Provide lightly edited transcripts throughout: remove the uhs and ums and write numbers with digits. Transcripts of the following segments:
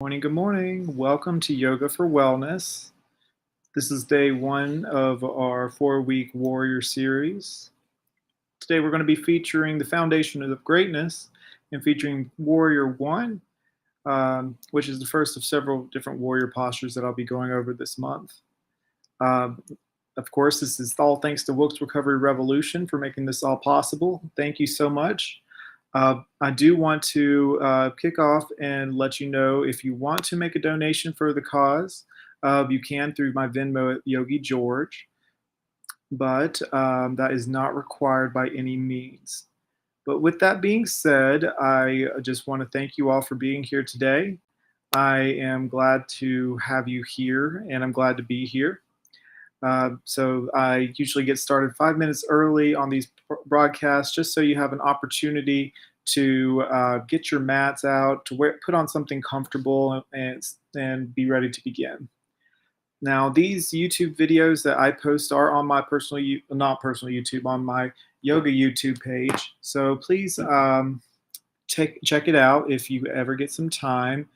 Morning, good morning. Welcome to Yoga for Wellness. This is day one of our 4-week Warrior series. Today we're going to be featuring the Foundation of Greatness and featuring Warrior 1, which is the first of several different warrior postures that I'll be going over this month. Of course, this is all thanks to Wilkes Recovery Revolution for making this all possible. Thank you so much. I do want to kick off and let you know if you want to make a donation for the cause, you can through my Venmo at Yogi George, but that is not required by any means. But with that being said, I just want to thank you all for being here today. I am glad to have you here, and I'm glad to be here. So I usually get started 5 minutes early on these broadcasts just so you have an opportunity to get your mats out, to put on something comfortable and be ready to begin. Now, these YouTube videos that I post are on my not personal YouTube, on my yoga YouTube page. So please check it out if you ever get some time.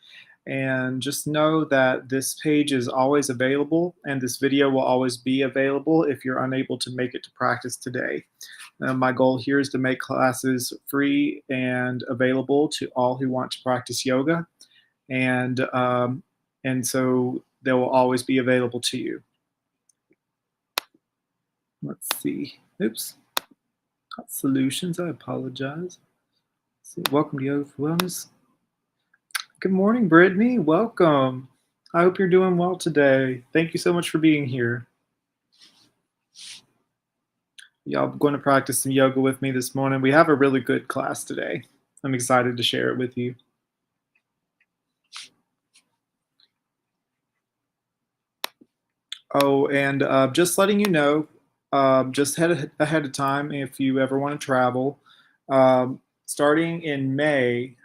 And just know that this page is always available and this video will always be available if you're unable to make it to practice today. My goal here is to make classes free and available to all who want to practice yoga. And so they will always be available to you. Let's see. Oops. Got solutions. I apologize. Welcome to Yoga for Wellness. Good morning, Brittany. Welcome. I hope you're doing well today. Thank you so much for being here. Y'all going to practice some yoga with me this morning. We have a really good class today. I'm excited to share it with you. Oh, and just letting you know, just ahead of time, if you ever want to travel, starting in May,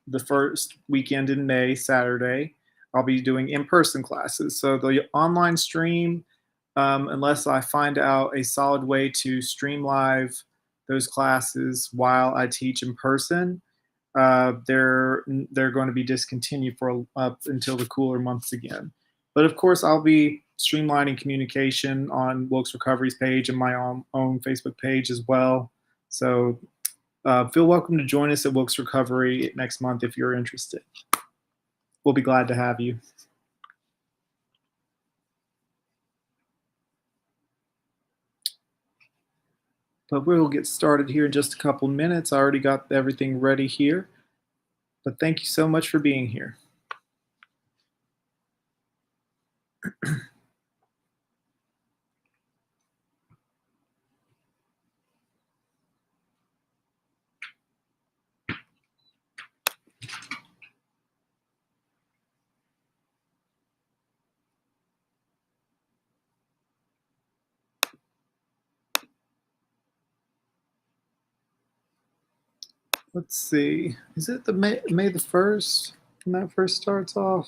the first weekend in May, Saturday, I'll be doing in-person classes. So the online stream, unless I find out a solid way to stream live those classes while I teach in person, they're going to be discontinued for up until the cooler months again. But of course, I'll be streamlining communication on Wilkes Recovery's page and my own Facebook page as well. So feel welcome to join us at Wilkes Recovery next month if you're interested. We'll be glad to have you. But we'll get started here in just a couple minutes. I already got everything ready here. But thank you so much for being here. Let's see. Is it the May the 1st when that first starts off?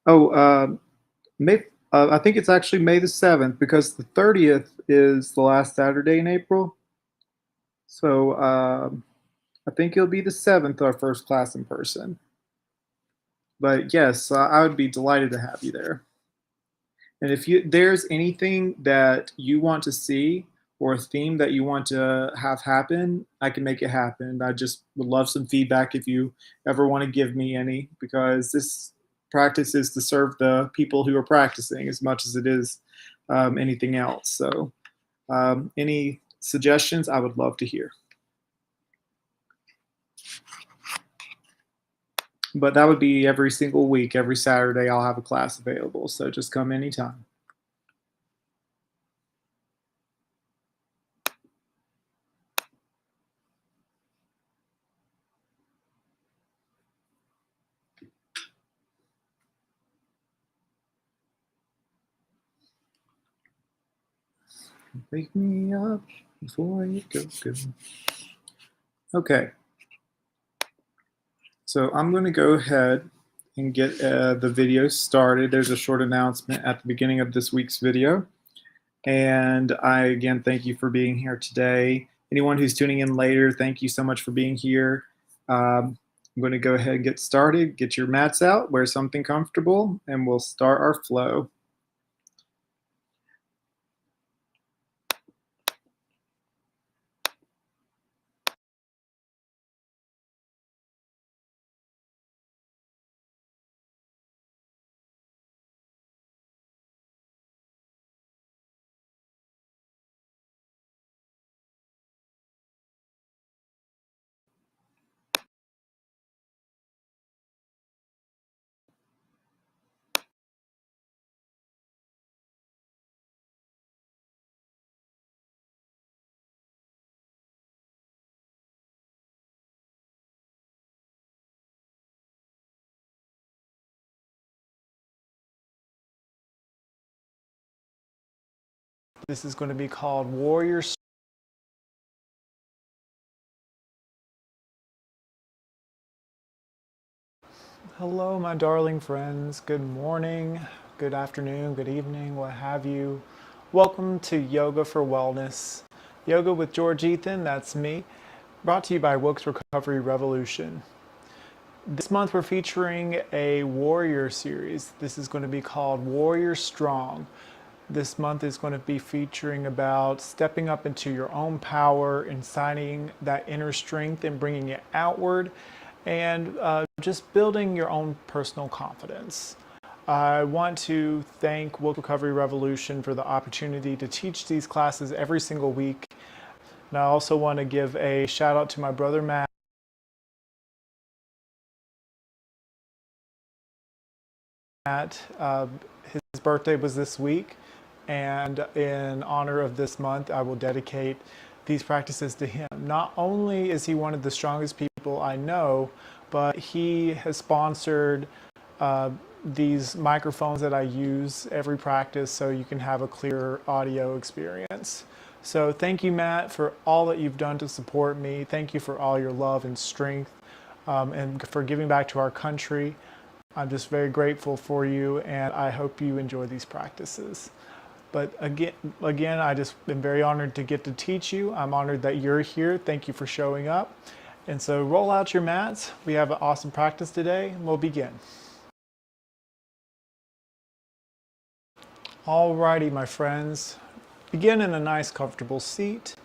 Oh, I think it's actually May the 7th because the 30th is the last Saturday in April. So I think it'll be the 7th, our first class in person. But yes, I would be delighted to have you there. And if there's anything that you want to see or a theme that you want to have happen, I can make it happen. I just would love some feedback if you ever want to give me any, because this practice is to serve the people who are practicing as much as it is anything else. So any suggestions, I would love to hear. But that would be every single week. Every Saturday, I'll have a class available. So just come anytime. Wake me up before you go. Okay. So I'm going to go ahead and get the video started. There's a short announcement at the beginning of this week's video. And I, again, thank you for being here today. Anyone who's tuning in later, thank you so much for being here. I'm going to go ahead and get started. Get your mats out, wear something comfortable, and we'll start our flow. This is going to be called Warrior. Hello, my darling friends. Good morning, good afternoon, good evening, what have you. Welcome to Yoga for Wellness. Yoga with George Ethan, that's me. Brought to you by Wilkes Recovery Revolution. This month we're featuring a warrior series. This is going to be called Warrior Strong. This month is going to be featuring about stepping up into your own power, inciting that inner strength and bringing it outward, and just building your own personal confidence. I want to thank Wilkes Recovery Revolution for the opportunity to teach these classes every single week. And I also want to give a shout out to my brother Matt. His birthday was this week, and in honor of this month, I will dedicate these practices to him. Not only is he one of the strongest people I know, but he has sponsored these microphones that I use every practice so you can have a clear audio experience. So thank you, Matt, for all that you've done to support me. Thank you for all your love and strength, and for giving back to our country. I'm just very grateful for you, and I hope you enjoy these practices. But again, I just am very honored to get to teach you. I'm honored that you're here. Thank you for showing up. And so roll out your mats. We have an awesome practice today, and we'll begin. Alrighty, my friends. Begin in a nice, comfortable seat.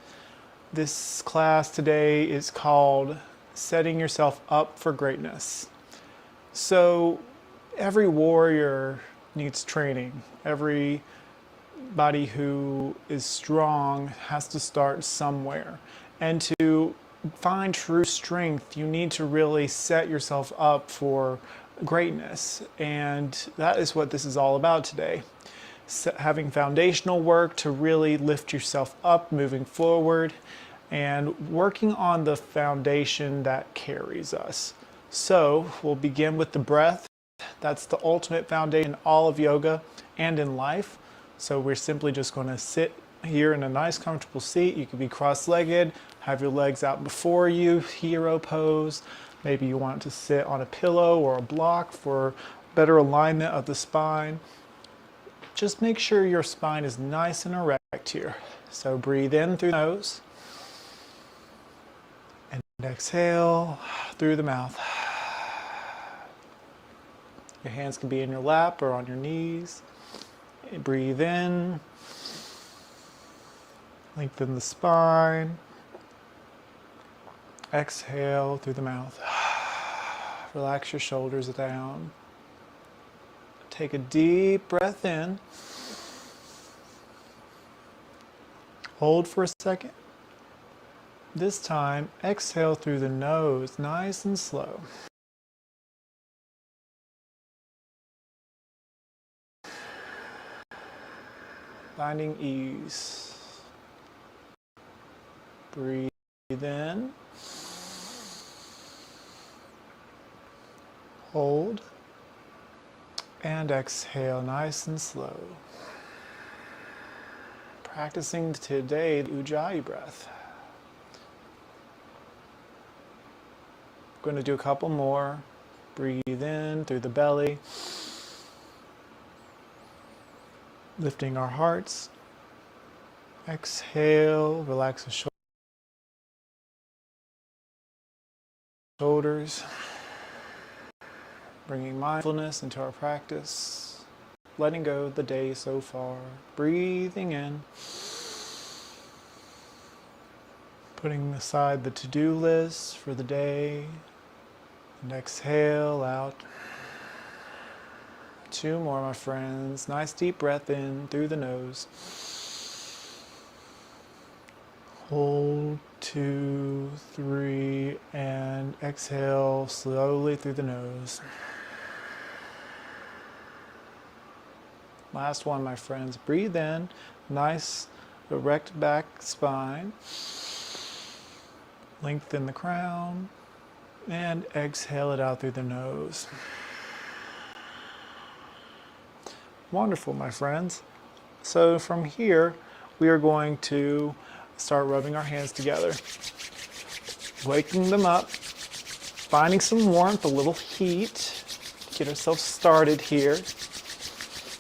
This class today is called Setting Yourself Up for Greatness. So every warrior needs training. Everybody who is strong has to start somewhere. And to find true strength, you need to really set yourself up for greatness. And that is what this is all about today. Having foundational work to really lift yourself up moving forward, and working on the foundation that carries us. So we'll begin with the breath. That's the ultimate foundation in all of yoga and in life. So we're simply just going to sit here in a nice comfortable seat. You could be cross-legged, have your legs out before you, hero pose. Maybe you want to sit on a pillow or a block for better alignment of the spine. Just make sure your spine is nice and erect here. So breathe in through the nose and exhale through the mouth. Your hands can be in your lap or on your knees. Breathe in, lengthen the spine. Exhale through the mouth. Relax your shoulders down. Take a deep breath in. Hold for a second. This time, exhale through the nose, nice and slow. Finding ease. Breathe in. Hold. And exhale nice and slow. Practicing today the Ujjayi breath. I'm going to do a couple more. Breathe in through the belly. Lifting our hearts. Exhale, relax the shoulders. Bringing mindfulness into our practice, letting go of the day so far, breathing in, putting aside the to-do list for the day, and exhale out. 2 more, my friends. Nice deep breath in through the nose. Hold 2, 3, and exhale slowly through the nose. Last one, my friends. Breathe in, nice erect back spine. Lengthen the crown, and exhale it out through the nose. Wonderful, my friends. So from here, we are going to start rubbing our hands together, waking them up, finding some warmth, a little heat, get ourselves started here.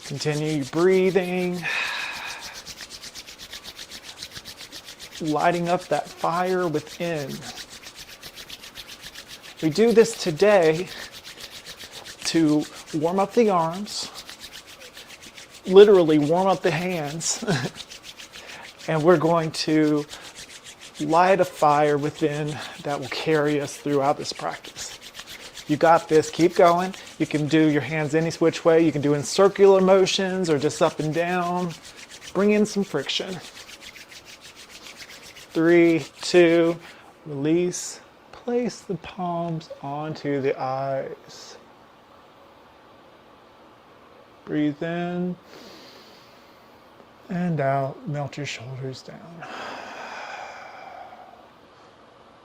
Continue breathing, lighting up that fire within. We do this today to warm up the arms, literally warm up the hands, and we're going to light a fire within that will carry us throughout this practice. You got this, keep going. You can do your hands any which way. You can do in circular motions or just up and down. Bring in some friction. 3, 2, release. Place the palms onto the eyes. Breathe in and out. Melt your shoulders down.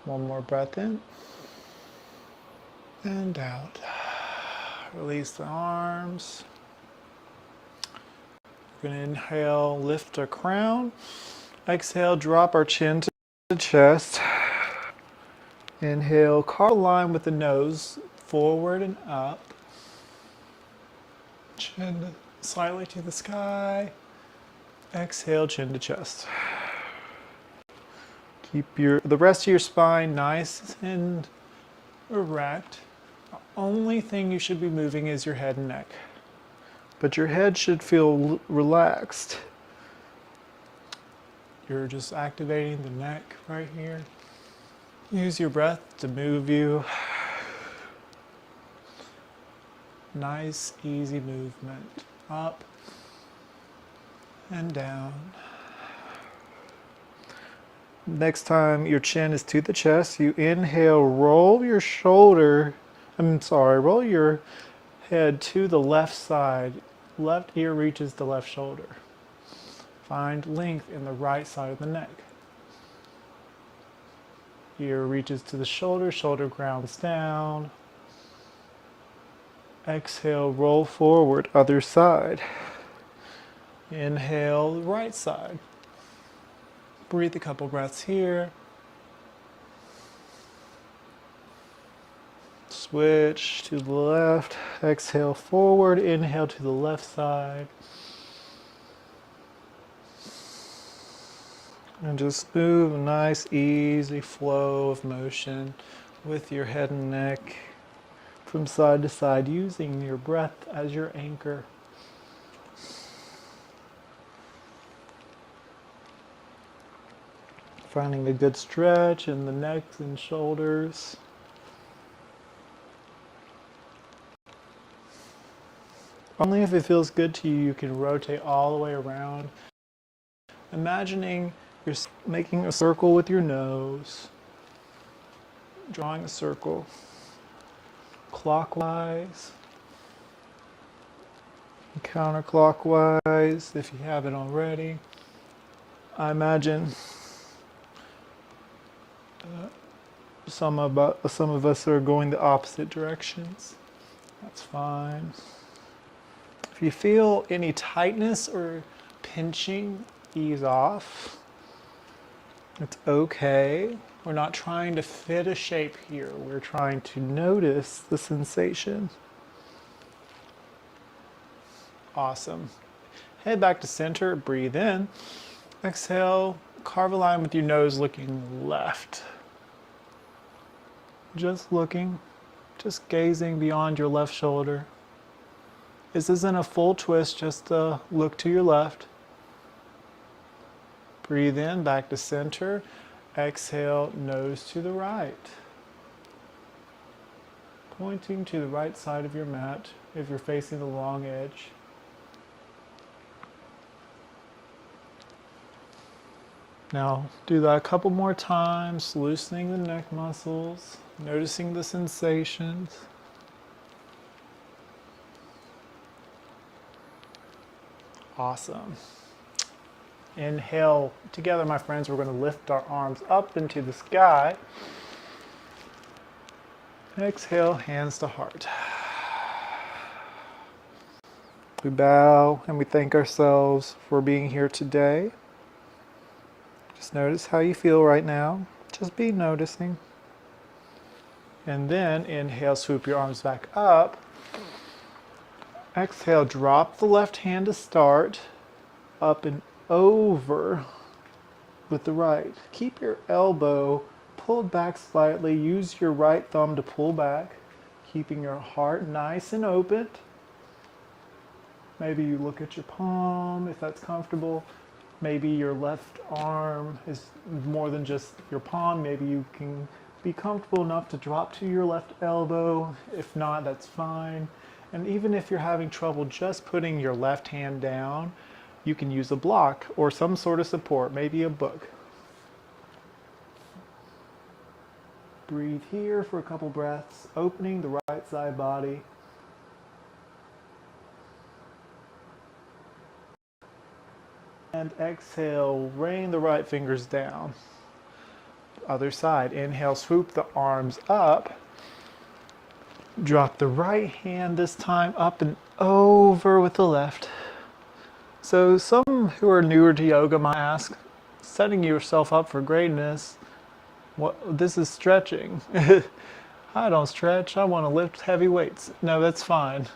One more breath in and out. Release the arms. We're going to inhale, lift our crown. Exhale, drop our chin to the chest. Inhale, carve a line with the nose, forward and up. Chin slightly to the sky. Exhale, chin to chest. Keep the rest of your spine nice and erect. The only thing you should be moving is your head and neck. But your head should feel relaxed. You're just activating the neck right here. Use your breath to move you. Nice, easy movement. Up and down. Next time your chin is to the chest, you inhale, roll your roll your head to the left side. Left ear reaches the left shoulder. Find length in the right side of the neck. Ear reaches to the shoulder, shoulder grounds down. Exhale, roll forward, other side. Inhale, right side. Breathe a couple breaths here. Switch to the left. Exhale forward. Inhale to the left side. And just move a nice, easy flow of motion with your head and neck from side to side, using your breath as your anchor. Finding a good stretch in the neck and shoulders. Only if it feels good to you, you can rotate all the way around. Imagining you're making a circle with your nose, drawing a circle clockwise, counterclockwise if you haven't already. I imagine some of us are going the opposite directions. That's fine. If you feel any tightness or pinching, ease off. It's okay. We're not trying to fit a shape here. We're trying to notice the sensation. Awesome. Head back to center, breathe in. Exhale, carve a line with your nose looking left. Just looking. Just gazing beyond your left shoulder. This isn't a full twist, just a look to your left. Breathe in, back to center. Exhale, nose to the right. Pointing to the right side of your mat if you're facing the long edge. Now do that a couple more times, loosening the neck muscles, noticing the sensations. Awesome. Inhale together, my friends. We're going to lift our arms up into the sky. Exhale, hands to heart. We bow and we thank ourselves for being here today. Just notice how you feel right now. Just be noticing. And then inhale, swoop your arms back up. Exhale, drop the left hand to start. Up and over with the right. Keep your elbow pulled back slightly. Use your right thumb to pull back, keeping your heart nice and open. Maybe you look at your palm if that's comfortable. Maybe your left arm is more than just your palm. Maybe you can be comfortable enough to drop to your left elbow. If not, that's fine. And even if you're having trouble just putting your left hand down, you can use a block or some sort of support, maybe a book. Breathe here for a couple breaths, opening the right side body. And exhale, rain the right fingers down. Other side, inhale, swoop the arms up. Drop the right hand this time up and over with the left. So some who are newer to yoga might ask, setting yourself up for greatness, this is stretching. I don't stretch, I want to lift heavy weights. No, that's fine.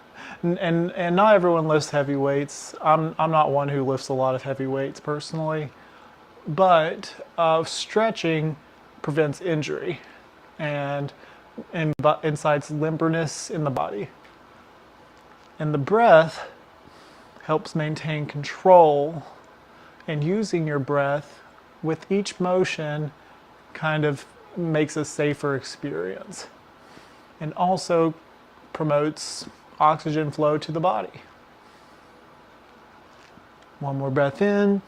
And not everyone lifts heavy weights. I'm not one who lifts a lot of heavy weights personally, but stretching prevents injury and incites limberness in the body. And the breath helps maintain control, and using your breath with each motion kind of makes a safer experience and also promotes oxygen flow to the body. One more breath in,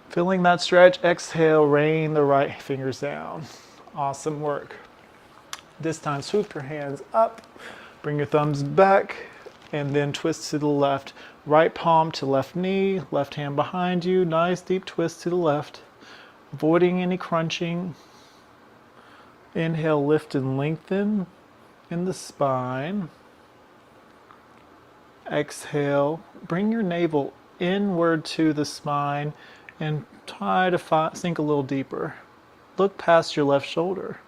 feeling that stretch. Exhale, rain the right fingers down. Awesome work. This time swoop your hands up, bring your thumbs back, and then twist to the left. Right palm to left knee, left hand behind you. Nice deep twist to the left, avoiding any crunching. Inhale, lift and lengthen in the spine. Exhale, bring your navel inward to the spine and try to sink a little deeper. Look past your left shoulder.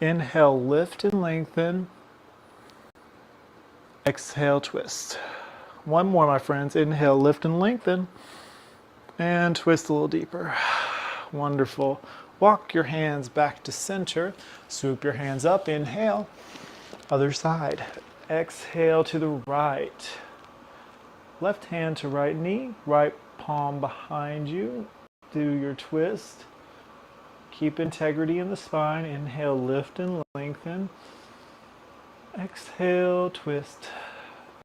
Inhale, lift and lengthen. Exhale, twist. One more, my friends. Inhale, lift and lengthen. And twist a little deeper. Wonderful. Walk your hands back to center. Swoop your hands up. Inhale. Other side. Exhale to the right. Left hand to right knee. Right palm behind you. Do your twist. Keep integrity in the spine. Inhale, lift and lengthen. Exhale, twist.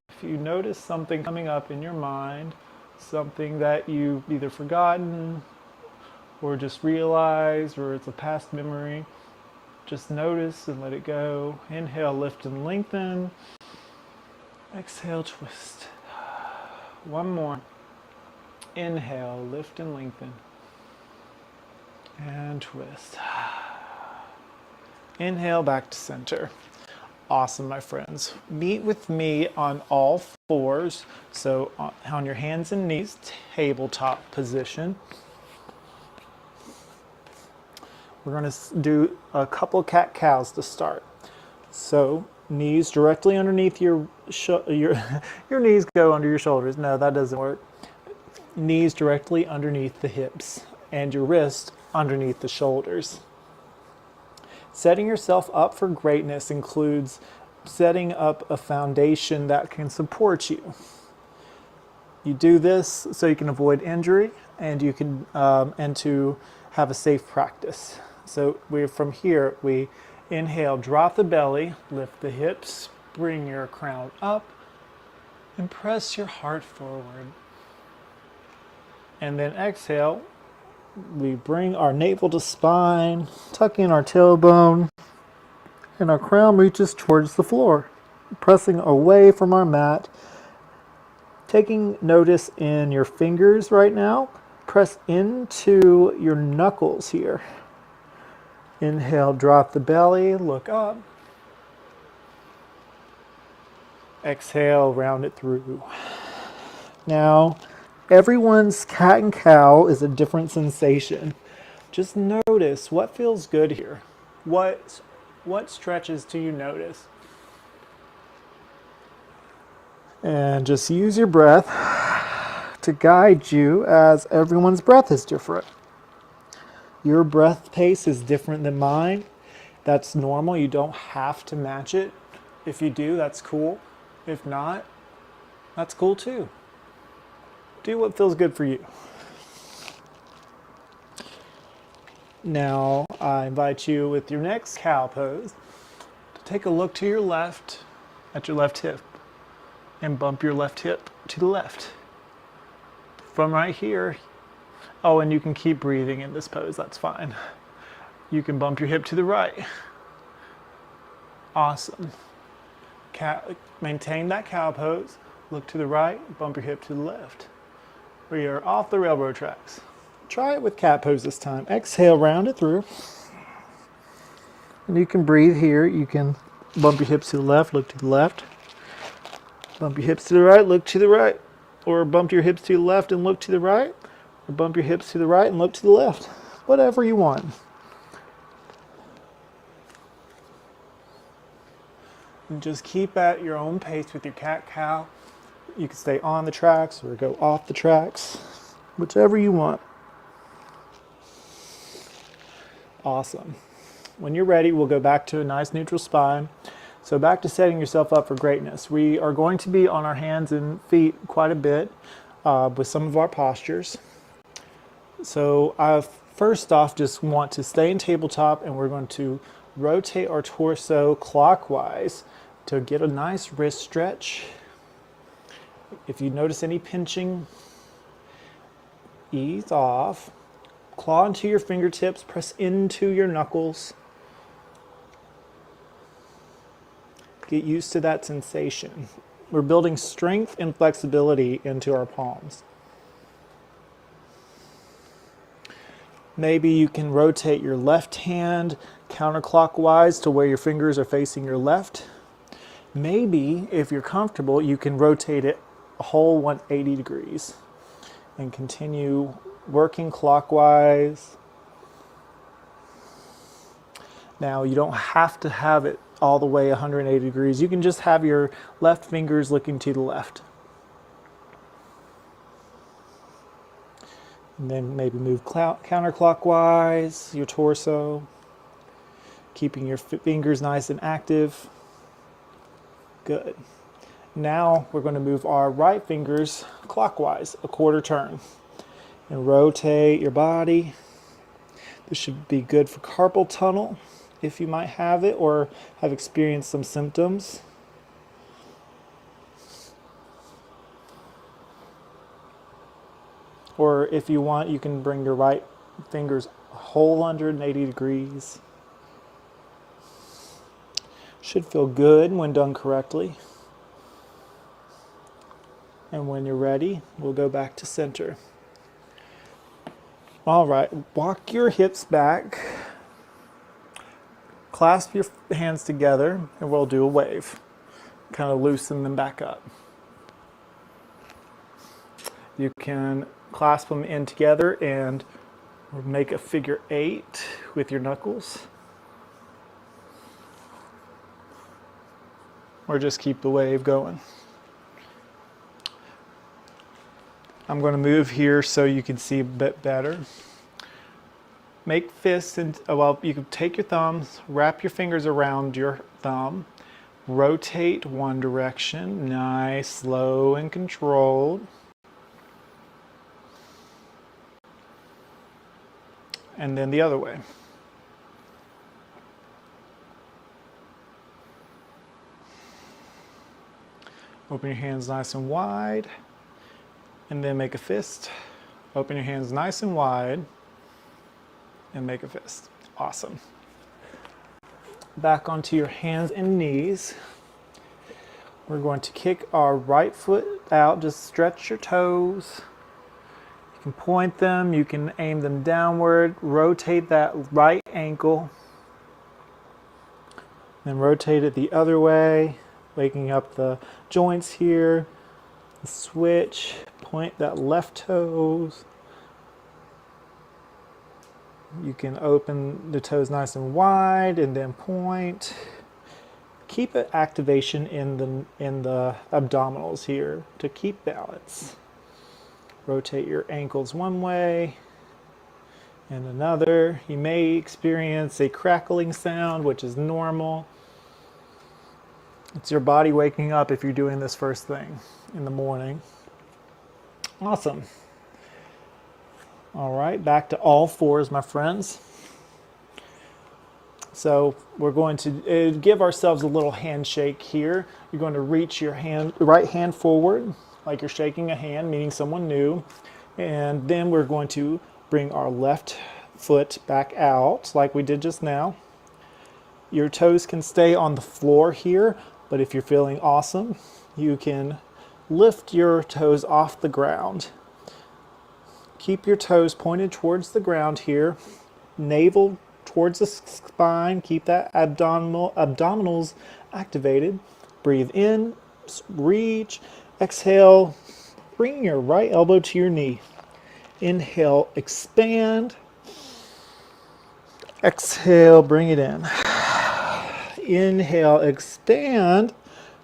If you notice something coming up in your mind, something that you've either forgotten or just realized, or it's a past memory, just notice and let it go. Inhale, lift and lengthen. Exhale, twist. One more. Inhale, lift and lengthen. And twist. Inhale, back to center. Awesome, my friends. Meet with me on all fours. So on your hands and knees, tabletop position. We're going to do a couple of cat-cows to start. So knees directly underneath your knees go under your shoulders. No, that doesn't work. Knees directly underneath the hips and your wrist underneath the shoulders. Setting yourself up for greatness includes setting up a foundation that can support you. You do this so you can avoid injury and you can and to have a safe practice. So from here, we inhale, drop the belly, lift the hips, bring your crown up, and press your heart forward. And then exhale, we bring our navel to spine, tuck in our tailbone, and our crown reaches towards the floor, pressing away from our mat. Taking notice in your fingers right now, press into your knuckles here. Inhale, drop the belly, look up. Exhale, round it through. Now, everyone's cat and cow is a different sensation. Just notice what feels good here. What stretches do you notice? And just use your breath to guide you, as everyone's breath is different. Your breath pace is different than mine. That's normal. You don't have to match it. If you do, that's cool. If not, that's cool too. Do what feels good for you. Now, I invite you with your next cow pose to take a look to your left at your left hip and bump your left hip to the left. From right here, oh, and you can keep breathing in this pose, that's fine. You can bump your hip to the right. Awesome. Maintain that cow pose, look to the right, bump your hip to the left. We are off the railroad tracks. Try it with cat pose this time. Exhale, round it through. And you can breathe here. You can bump your hips to the left, look to the left. Bump your hips to the right, look to the right. Or bump your hips to the left and look to the right. Or bump your hips to the right and look to the left. Whatever you want. And just keep at your own pace with your cat-cow. You can stay on the tracks or go off the tracks. Whichever you want. Awesome. When you're ready, we'll go back to a nice neutral spine. So back to setting yourself up for greatness. We are going to be on our hands and feet quite a bit with some of our postures. So I first off just want to stay in tabletop, and we're going to rotate our torso clockwise to get a nice wrist stretch. If you notice any pinching, ease off. Claw into your fingertips, press into your knuckles. Get used to that sensation. We're building strength and flexibility into our palms. Maybe you can rotate your left hand counterclockwise to where your fingers are facing your left. Maybe, if you're comfortable, you can rotate it a whole 180 degrees and continue working clockwise. Now, you don't have to have it all the way 180 degrees. You can just have your left fingers looking to the left. And then maybe move counterclockwise, your torso, keeping your fingers nice and active. Good. Now we're going to move our right fingers clockwise, a quarter turn. And rotate your body. This should be good for carpal tunnel if you might have it or have experienced some symptoms. Or if you want, you can bring your right fingers a whole 180 degrees. Should feel good when done correctly. And when you're ready, we'll go back to center. All right, walk your hips back. Clasp your hands together, and we'll do a wave. Kind of loosen them back up. You can clasp them in together and make a figure 8 with your knuckles. Or just keep the wave going. I'm going to move here so you can see a bit better. Make fists, and well, you can take your thumbs, wrap your fingers around your thumb, Rotate one direction, nice, slow and controlled. And then the other way. Open your hands nice and wide, and then make a fist. Open your hands nice and wide, and make a fist. Awesome. Back onto your hands and knees. We're going to kick our right foot out, just stretch your toes. You can point them, you can aim them downward, rotate that right ankle, then rotate it the other way, waking up the joints here. Switch, point that left toes. You can open the toes nice and wide and then point. Keep an activation in the abdominals here to keep balance. Rotate your ankles one way and another. You may experience a crackling sound, which is normal. It's your body waking up if you're doing this first thing in the morning. Awesome. All right, back to all fours, my friends. So we're going to give ourselves a little handshake here. You're going to reach your right hand forward like you're shaking a hand, meeting someone new. And then we're going to bring our left foot back out like we did just now. Your toes can stay on the floor here, but if you're feeling awesome, you can lift your toes off the ground. Keep your toes pointed towards the ground here. Navel towards the spine. Keep that abdominals activated. Breathe in, reach, exhale. Bring your right elbow to your knee. Inhale, expand. Exhale, bring it in. Inhale, expand.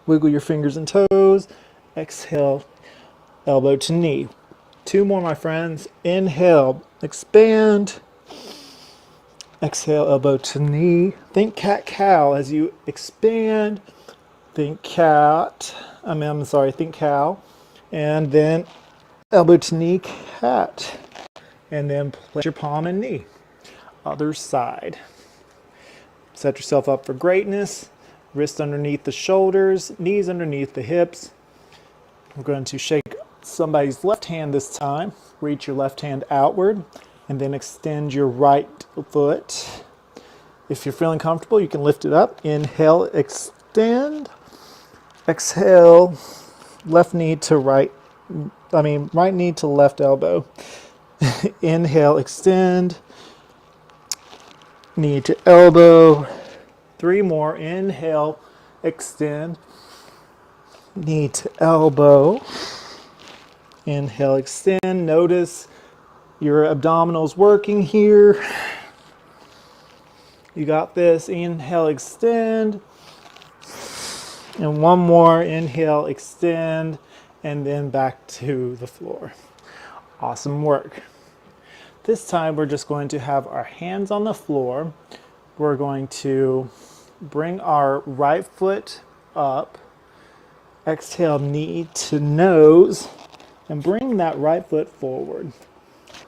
Wiggle your fingers and toes. Exhale, elbow to knee. Two more, my friends. Inhale, expand. Exhale, elbow to knee. Think cat-cow as you expand. Think cat. Think cow. And then elbow to knee, cat. And then place your palm and knee. Other side. Set yourself up for greatness. Wrists underneath the shoulders, knees underneath the hips. We're going to shake somebody's left hand this time. Reach your left hand outward and then extend your right foot. If you're feeling comfortable, you can lift it up. Inhale, extend. Exhale, right knee to left elbow. Inhale, extend. Knee to elbow. Three more. Inhale, extend. Knee to elbow. Inhale, extend. Notice your abdominals working here. You got this. Inhale, extend. And one more. Inhale, extend. And then back to the floor. Awesome work. This time we're just going to have our hands on the floor. We're going to bring our right foot up. Exhale, knee to nose. And bring that right foot forward.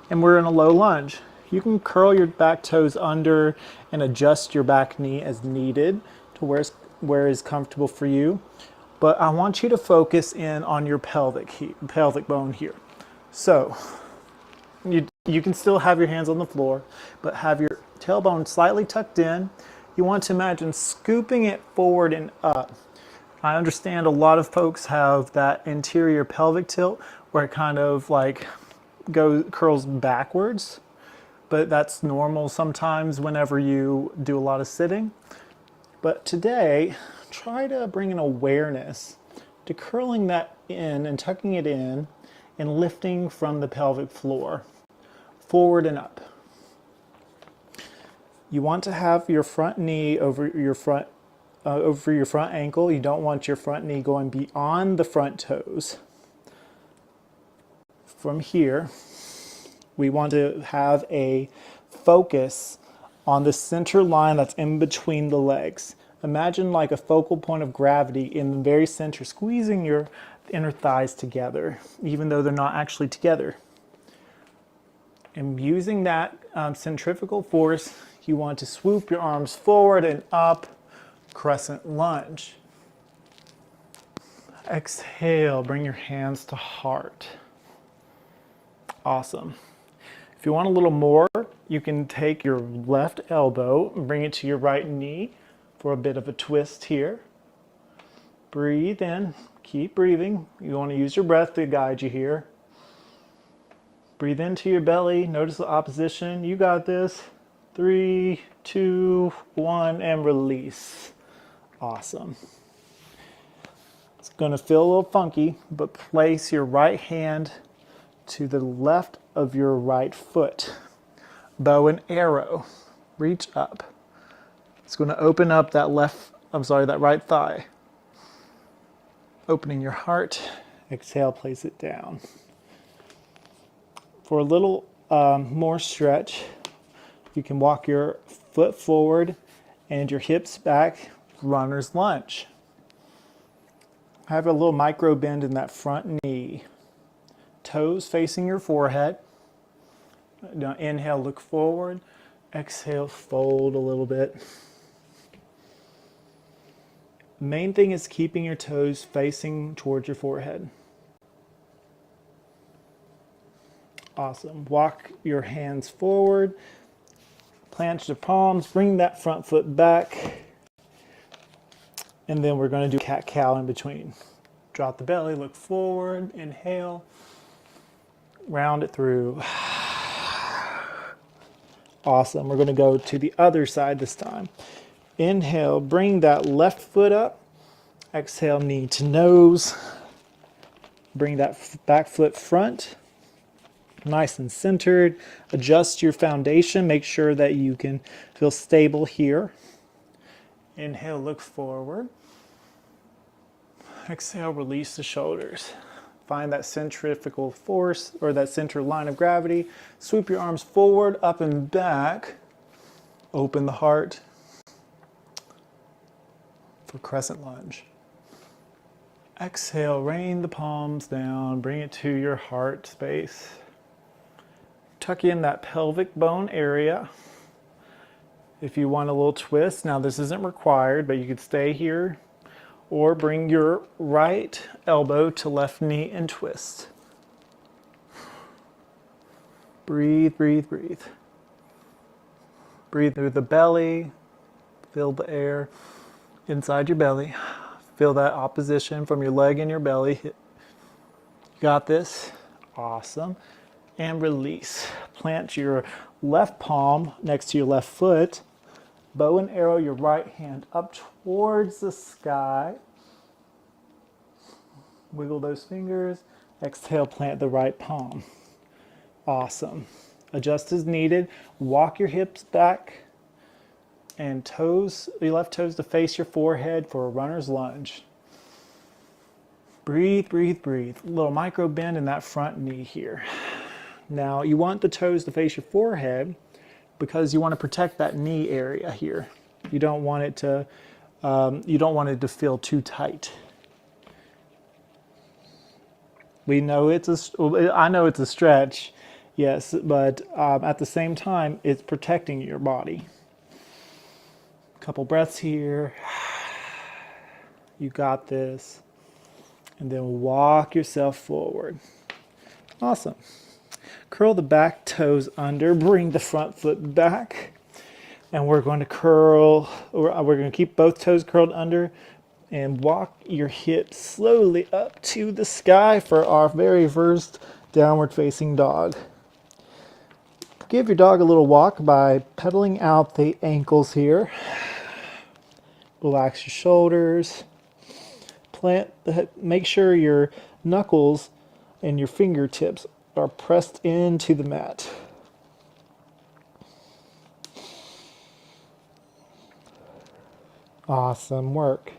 And we're in a low lunge. You can curl your back toes under and adjust your back knee as needed to where is comfortable for you. But I want you to focus in on your pelvic bone here. So you can still have your hands on the floor, but have your tailbone slightly tucked in. You want to imagine scooping it forward and up. I understand a lot of folks have that interior pelvic tilt where it kind of like curls backwards, but that's normal sometimes whenever you do a lot of sitting. But today, try to bring an awareness to curling that in and tucking it in and lifting from the pelvic floor, forward and up. You want to have your front knee over your front ankle. You don't want your front knee going beyond the front toes. From here, we want to have a focus on the center line that's in between the legs. Imagine like a focal point of gravity in the very center, squeezing your inner thighs together, even though they're not actually together. And using that centrifugal force, you want to swoop your arms forward and up, crescent lunge. Exhale, bring your hands to heart. Awesome. If you want a little more, you can take your left elbow and bring it to your right knee for a bit of a twist here. Breathe in, keep breathing. You want to use your breath to guide you here. Breathe into your belly, notice the opposition. You got this. 3, 2, 1, and release. Awesome. It's gonna feel a little funky, but place your right hand to the left of your right foot. Bow and arrow, reach up. It's gonna open up that that right thigh. Opening your heart, exhale, place it down. For a little more stretch, you can walk your foot forward and your hips back, runner's lunge. Have a little micro bend in that front knee. Toes facing your forehead. Now inhale, look forward. Exhale, fold a little bit. Main thing is keeping your toes facing towards your forehead. Awesome. Walk your hands forward. Plant your palms. Bring that front foot back. And then we're going to do cat-cow in between. Drop the belly, look forward, inhale. Round it through. Awesome. We're going to go to the other side this time. Inhale, bring that left foot up. Exhale, knee to nose. Bring that back foot front. Nice and centered. Adjust your foundation. Make sure that you can feel stable here. Inhale, look forward. Exhale, release the shoulders. Find that centrifugal force or that center line of gravity. Sweep your arms forward, up and back. Open the heart for crescent lunge. Exhale, rain the palms down. Bring it to your heart space. Tuck in that pelvic bone area. If you want a little twist, now this isn't required, but you could stay here or bring your right elbow to left knee and twist. Breathe, breathe, breathe. Breathe through the belly. Feel the air inside your belly. Feel that opposition from your leg and your belly. You got this. Awesome. And release. Plant your left palm next to your left foot. Bow and arrow your right hand up towards the sky. Wiggle those fingers. Exhale, plant the right palm. Awesome. Adjust as needed. Walk your hips back and toes, your left toes to face your forehead for a runner's lunge. Breathe, breathe, breathe. A little micro bend in that front knee here. Now you want the toes to face your forehead because you want to protect that knee area here. You don't want it to feel too tight. I know it's a stretch, yes, but at the same time, it's protecting your body. Couple breaths here. You got this. And then walk yourself forward. Awesome. Curl the back toes under, bring the front foot back. And we're going to keep both toes curled under and walk your hips slowly up to the sky for our very first downward facing dog. Give your dog a little walk by pedaling out the ankles here. Relax your shoulders. Make sure your knuckles and your fingertips are pressed into the mat. Awesome work.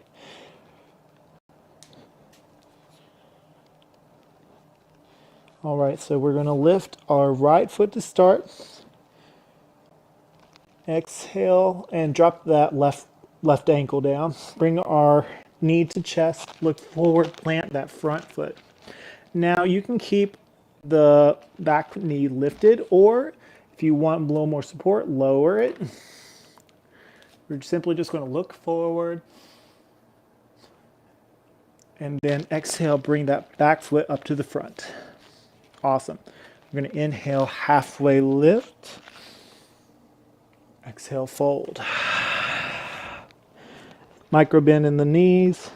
All right, so we're going to lift our right foot to start. Exhale and drop that left left ankle down. Bring our knee to chest, look forward, plant that front foot. Now you can keep the back knee lifted, or if you want a little more support, lower it. We're simply just going to look forward. And then exhale, bring that back foot up to the front. Awesome. We're going to inhale, halfway lift. Exhale, fold. Micro bend in the knees.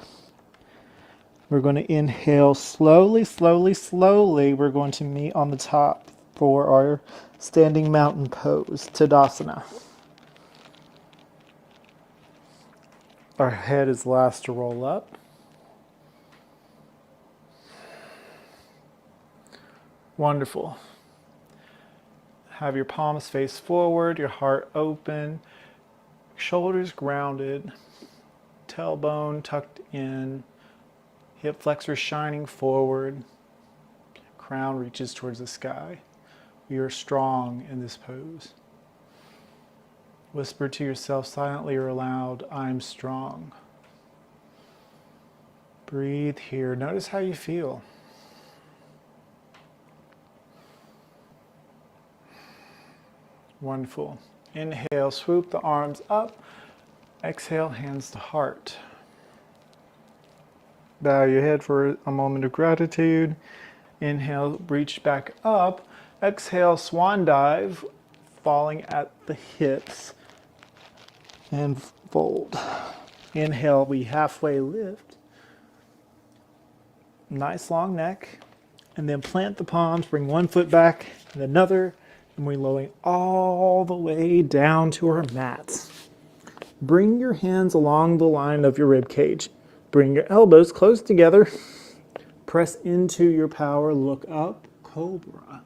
We're going to inhale slowly, slowly, slowly. We're going to meet on the top for our standing mountain pose, Tadasana. Our head is last to roll up. Wonderful. Have your palms face forward, your heart open, shoulders grounded, tailbone tucked in, hip flexors shining forward, crown reaches towards the sky. We are strong in this pose. Whisper to yourself silently or aloud, I'm strong. Breathe here. Notice how you feel. Wonderful. Inhale, swoop the arms up. Exhale, hands to heart. Bow your head for a moment of gratitude. Inhale, reach back up. Exhale, swan dive, falling at the hips. And fold. Inhale, we halfway lift. Nice long neck. And then plant the palms, bring one foot back and another. And we're lowering all the way down to our mats. Bring your hands along the line of your rib cage. Bring your elbows close together. Press into your power. Look up, cobra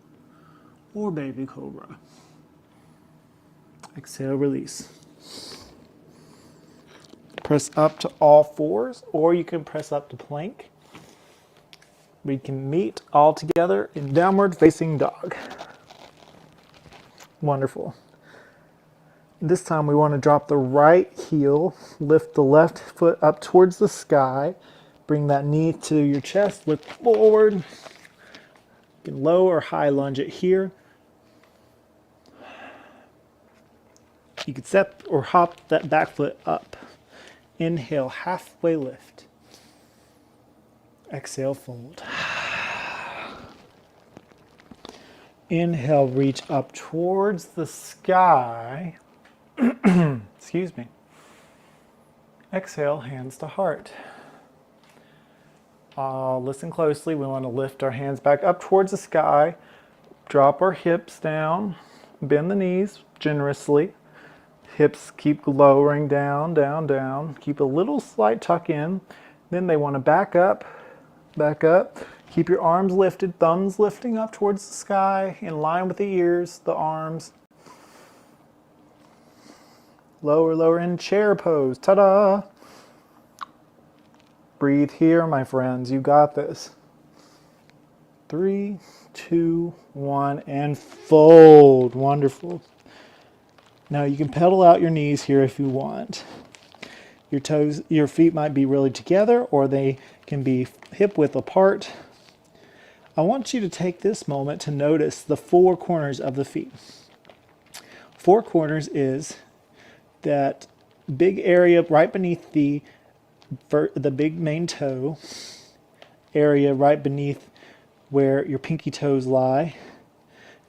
or baby cobra. Exhale, release. Press up to all fours, or you can press up to plank. We can meet all together in downward facing dog. Wonderful. This time we want to drop the right heel, lift the left foot up towards the sky, bring that knee to your chest, look forward. You can low or high lunge it here. You can step or hop that back foot up. Inhale, halfway lift. Exhale, fold. Inhale, reach up towards the sky. Excuse me. Exhale, hands to heart. Listen closely. We want to lift our hands back up towards the sky. Drop our hips down. Bend the knees generously. Hips keep lowering down, down, down. Keep a little slight tuck in. Then they want to back up, back up. Keep your arms lifted, thumbs lifting up towards the sky, in line with the ears, the arms. Lower, lower in chair pose. Ta-da! Breathe here, my friends. You got this. 3, 2, 1, and fold. Wonderful. Now you can pedal out your knees here if you want. Your toes, your feet might be really together, or they can be hip width apart. I want you to take this moment to notice the four corners of the feet. Four corners is that big area right beneath the big main toe, area right beneath where your pinky toes lie,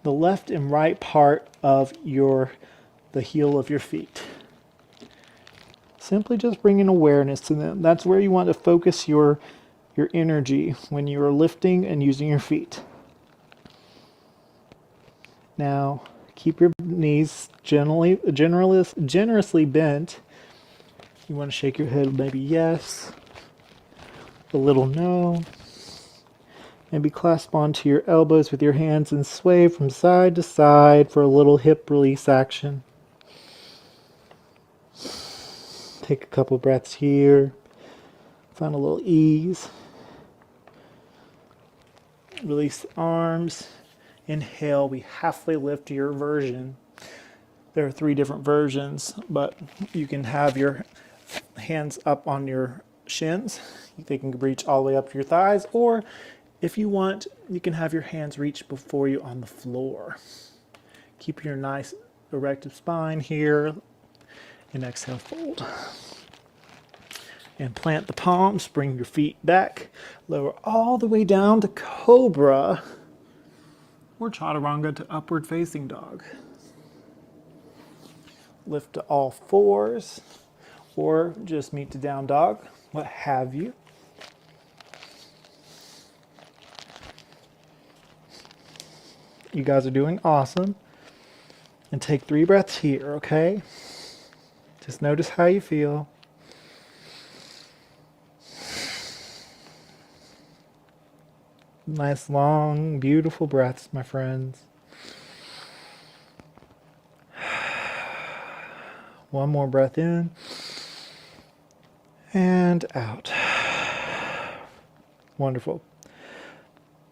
the left and right part of the heel of your feet. Simply just bringing awareness to them. That's where you want to focus your energy when you are lifting and using your feet. Now, keep your knees generously bent. You want to shake your head, maybe yes, a little no. Maybe clasp onto your elbows with your hands and sway from side to side for a little hip release action. Take a couple breaths here. Find a little ease. Release the arms. Inhale, we halfway lift your version. There are 3 different versions, but you can have your hands up on your shins. They can reach all the way up to your thighs, or if you want, you can have your hands reach before you on the floor. Keep your nice erected spine here, and exhale, fold. And plant the palms, bring your feet back, lower all the way down to cobra or chaturanga to upward facing dog. Lift to all fours or just meet to down dog, what have you. You guys are doing awesome. And take 3 breaths here, okay? Just notice how you feel. Nice, long, beautiful breaths, my friends. One more breath in and out. Wonderful.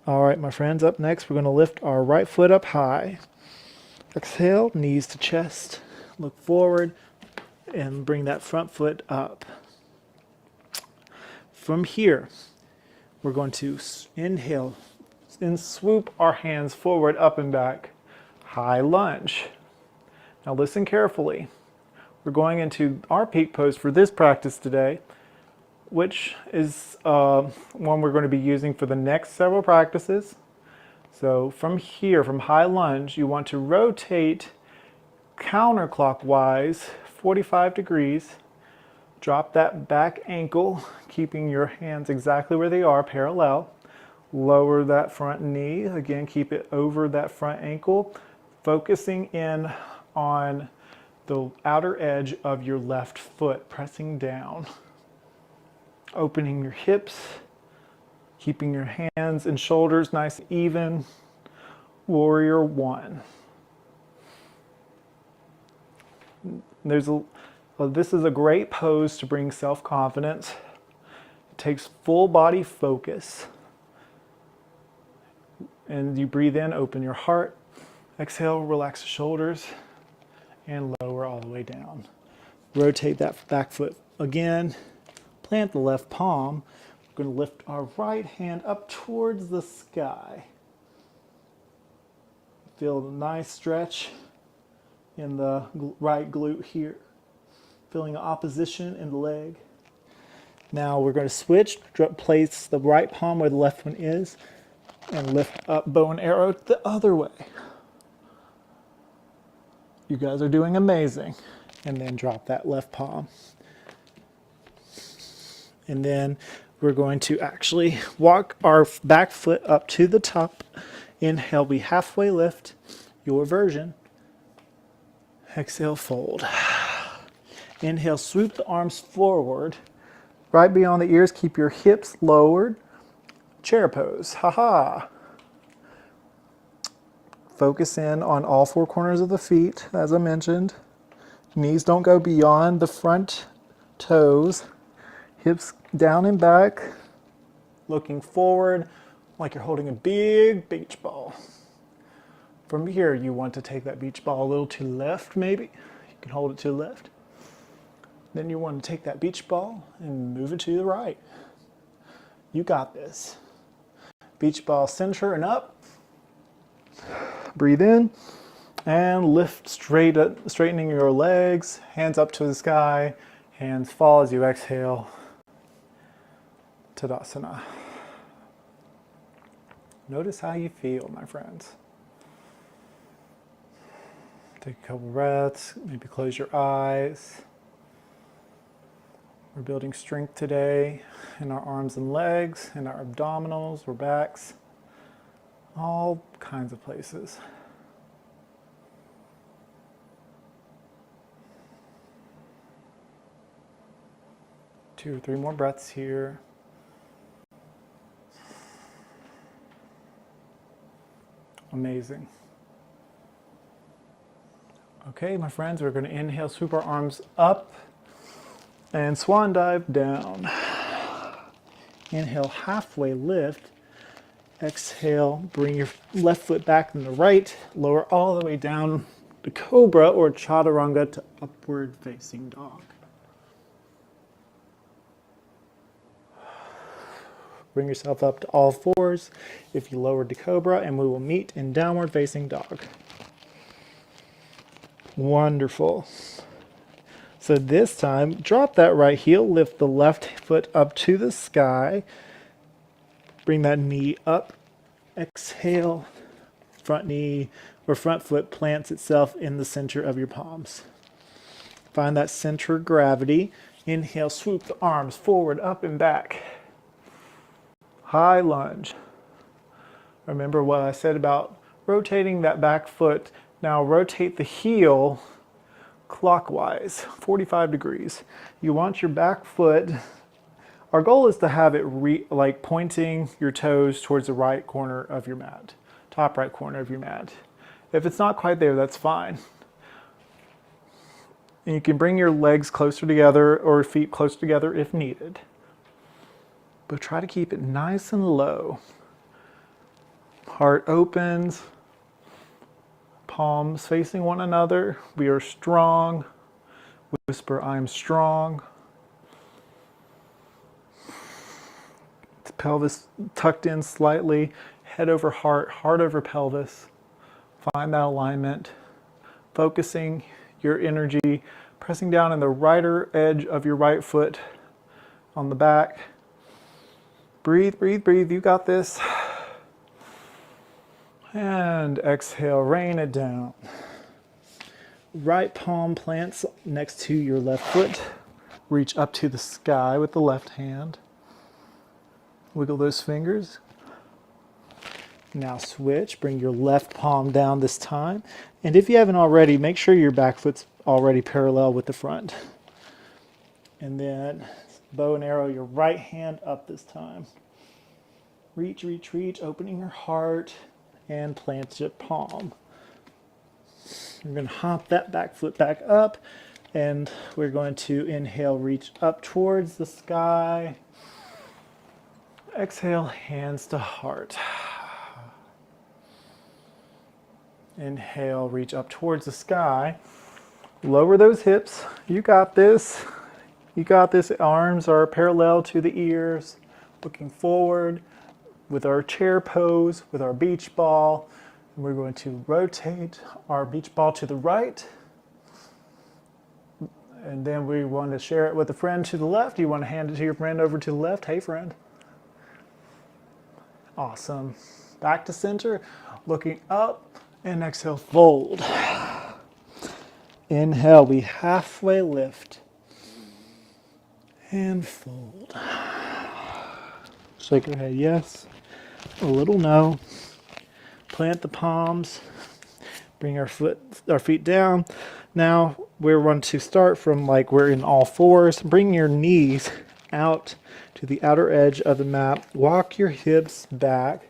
All right, my friends, up next, we're going to lift our right foot up high. Exhale, knees to chest. Look forward and bring that front foot up. From here, we're going to inhale and swoop our hands forward, up and back. High lunge. Now listen carefully. We're going into our peak pose for this practice today, which is one we're going to be using for the next several practices. So from here, from high lunge, you want to rotate counterclockwise 45 degrees. Drop that back ankle, keeping your hands exactly where they are, parallel. Lower that front knee. Again, keep it over that front ankle, focusing in on the outer edge of your left foot, pressing down. Opening your hips, keeping your hands and shoulders nice and even. Warrior one. This is a great pose to bring self-confidence. It takes full body focus. And you breathe in, open your heart. Exhale, relax the shoulders, and lower all the way down. Rotate that back foot again. Plant the left palm. We're going to lift our right hand up towards the sky. Feel a nice stretch in the right glute here. Feeling opposition in the leg. Now we're going to switch, place the right palm where the left one is, and lift up bow and arrow the other way. You guys are doing amazing. And then drop that left palm. And then we're going to actually walk our back foot up to the top. Inhale, we halfway lift, your version. Exhale, fold. Inhale, swoop the arms forward. Right beyond the ears, keep your hips lowered. Chair pose, haha. Focus in on all 4 corners of the feet, as I mentioned. Knees don't go beyond the front toes. Hips down and back. Looking forward like you're holding a big beach ball. From here, you want to take that beach ball a little to the left, maybe. You can hold it to the left. Then you want to take that beach ball and move it to the right. You got this. Beach ball center and up. Breathe in and lift straight up, straightening your legs, hands up to the sky, hands fall as you exhale. Tadasana. Notice how you feel, my friends. Take a couple breaths, maybe close your eyes. We're building strength today in our arms and legs, in our abdominals, our backs, all kinds of places. Two or three more breaths here. Amazing. Okay, my friends, we're going to inhale, swoop our arms up, and swan dive down. Inhale, halfway lift. Exhale, bring your left foot back and the right. Lower all the way down to cobra or chaturanga to upward facing dog. Bring yourself up to all fours if you lowered to cobra, and we will meet in downward facing dog. Wonderful. So this time, drop that right heel, lift the left foot up to the sky, bring that knee up, exhale, front knee or front foot plants itself in the center of your palms. Find that center of gravity. Inhale, swoop the arms forward, up and back. High lunge. Remember what I said about rotating that back foot. Now rotate the heel clockwise, 45 degrees. You want your back foot, our goal is to have it like pointing your toes towards the right corner of your mat, top right corner of your mat. If it's not quite there, that's fine. And you can bring your legs closer together or feet closer together if needed. But try to keep it nice and low. Heart opens, palms facing one another. We are strong. Whisper, I'm strong. Pelvis tucked in slightly, head over heart, heart over pelvis. Find that alignment. Focusing your energy, pressing down in the right edge of your right foot on the back. Breathe, breathe, breathe. You got this. And exhale, rain it down. Right palm plants next to your left foot. Reach up to the sky with the left hand. Wiggle those fingers. Now switch, bring your left palm down this time. And if you haven't already, make sure your back foot's already parallel with the front. And then bow and arrow your right hand up this time. Reach, reach, reach, opening your heart and plant your palm. You're going to hop that back foot back up, and we're going to inhale, reach up towards the sky. Exhale, hands to heart. Inhale, reach up towards the sky. Lower those hips. You got this. You got this. Arms are parallel to the ears. Looking forward with our chair pose, with our beach ball. And we're going to rotate our beach ball to the right. And then we want to share it with a friend to the left. You want to hand it to your friend over to the left. Hey, friend. Awesome. Back to center, looking up, and exhale, fold. Inhale, we halfway lift. And fold. Shake your head, yes. A little no. Plant the palms. Bring our feet down. Now we're going to start from like we're in all fours. Bring your knees out to the outer edge of the mat. Walk your hips back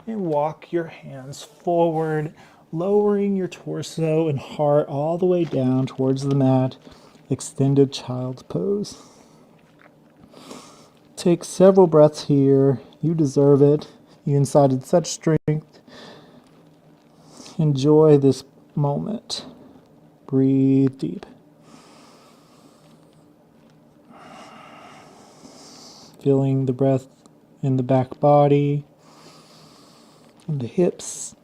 and walk your hands forward, lowering your torso and heart all the way down towards the mat. Extended child's pose. Take several breaths here. You deserve it. You incited such strength. Enjoy this moment. Breathe deep. Feeling the breath in the back body, in the hips.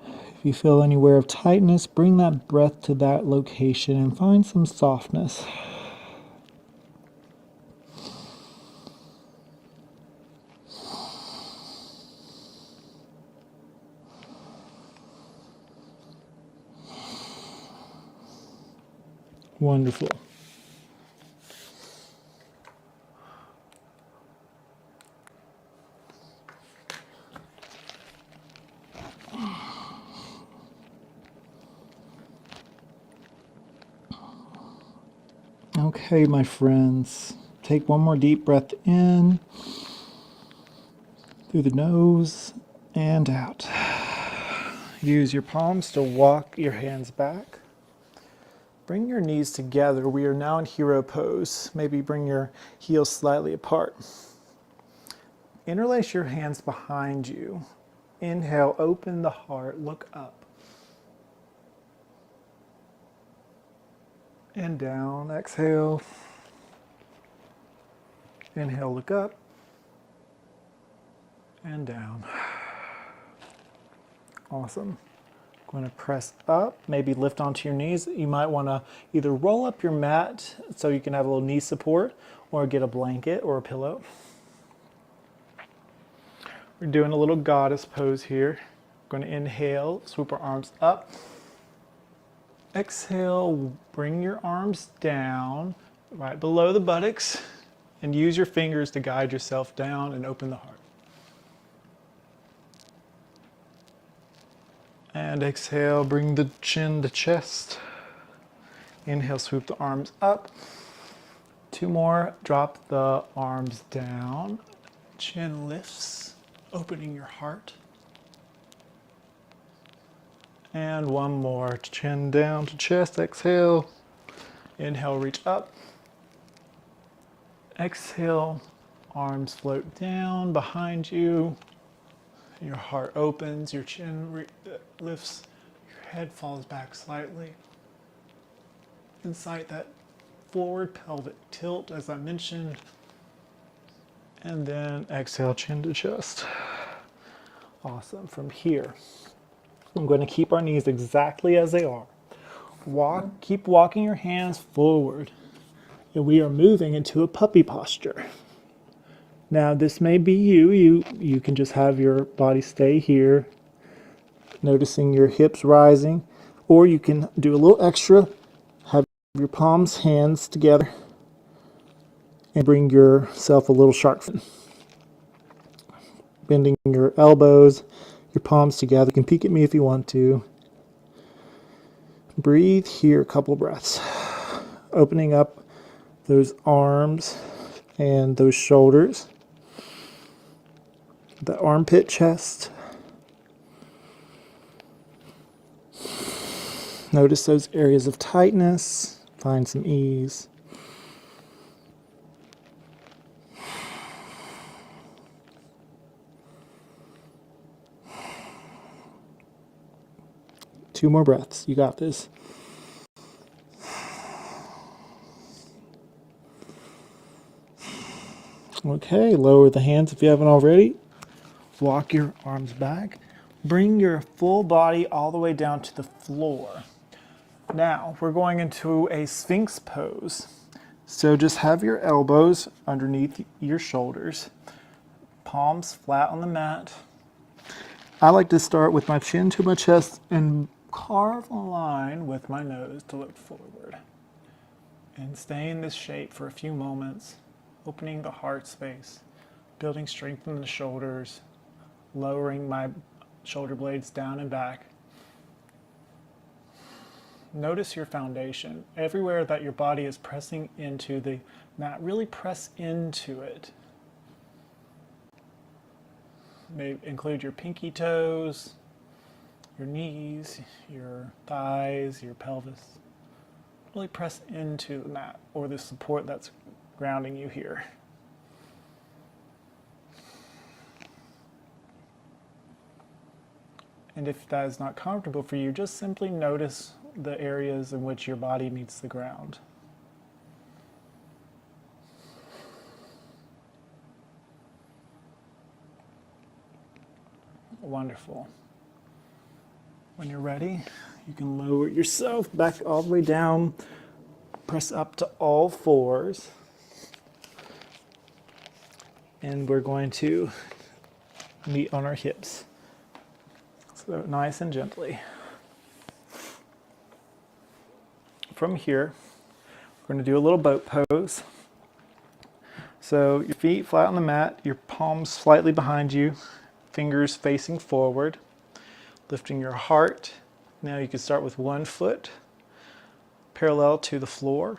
If you feel anywhere of tightness, bring that breath to that location and find some softness. Wonderful. Okay, my friends, take one more deep breath in through the nose and out. Use your palms to walk your hands back. Bring your knees together. We are now in hero pose. Maybe bring your heels slightly apart. Interlace your hands behind you. Inhale, open the heart, look up. And down, exhale. Inhale, look up. and down. Awesome. Going to press up, maybe lift onto your knees. You might want to either roll up your mat so you can have a little knee support, or get a blanket or a pillow. We're doing a little goddess pose here. We're going to inhale, swoop our arms up. Exhale, bring your arms down right below the buttocks and use your fingers to guide yourself down and open the heart. And exhale, bring the chin to chest. Inhale, swoop the arms up. 2 more, drop the arms down. Chin lifts, opening your heart. And 1 more, chin down to chest, exhale. Inhale, reach up. Exhale, arms float down behind you. Your heart opens, your chin lifts, your head falls back slightly. Incite that forward pelvic tilt, as I mentioned. And then exhale, chin to chest. Awesome. From here, I'm going to keep our knees exactly as they are. Keep walking your hands forward. And we are moving into a puppy posture. Now, this may be you can just have your body stay here, noticing your hips rising, or you can do a little extra, have your palms, hands together, and bring yourself a little shark fin. Bending your elbows, your palms together. You can peek at me if you want to. Breathe here a couple breaths. Opening up those arms and those shoulders. The armpit chest. Notice those areas of tightness. Find some ease. Two more breaths. You got this. Okay, lower the hands if you haven't already. Walk your arms back. Bring your full body all the way down to the floor. Now, we're going into a Sphinx pose. So just have your elbows underneath your shoulders, palms flat on the mat. I like to start with my chin to my chest and carve a line with my nose to look forward. And stay in this shape for a few moments, opening the heart space, building strength in the shoulders, lowering my shoulder blades down and back. Notice your foundation. Everywhere that your body is pressing into the mat, really press into it. May include your pinky toes, your knees, your thighs, your pelvis. Really press into the mat or the support that's grounding you here. And if that is not comfortable for you, just simply notice the areas in which your body meets the ground. Wonderful. When you're ready, you can lower yourself back all the way down. Press up to all fours. And we're going to meet on our hips. So nice and gently. From here, we're going to do a little boat pose. So your feet flat on the mat, your palms slightly behind you, fingers facing forward, lifting your heart. Now you can start with one foot parallel to the floor.